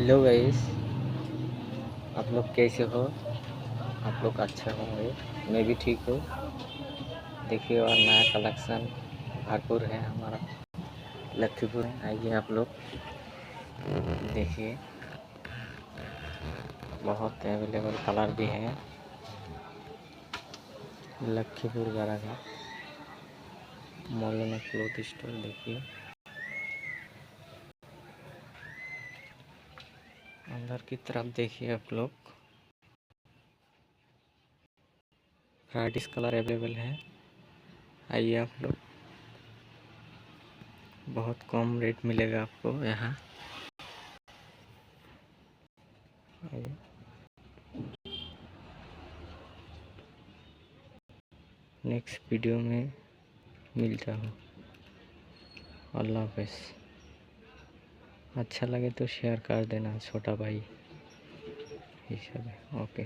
Hello guys, आप लोग कैसे हो? आप लोग अच्छा होंगे। मैं भी ठीक हूँ। देखिए, और नया कलेक्शन भरपूर है हमारा लखीपुर में। आइए आप लोग देखिए, बहुत अवेलेबल कलर भी है। लखीपुर गरागा मॉल में क्लोथ स्टोर। देखिए अंदर की तरफ देखिए आप लोग, वैराइटीज कलर अवेलेबल है। आइए आप लोग, बहुत कम रेट मिलेगा आपको यहाँ। आइए। नेक्स्ट वीडियो में मिलता हूँ। अल्लाह हाफ़िज़। अच्छा लगे तो शेयर कर देना, छोटा भाई ही सब है। ओके।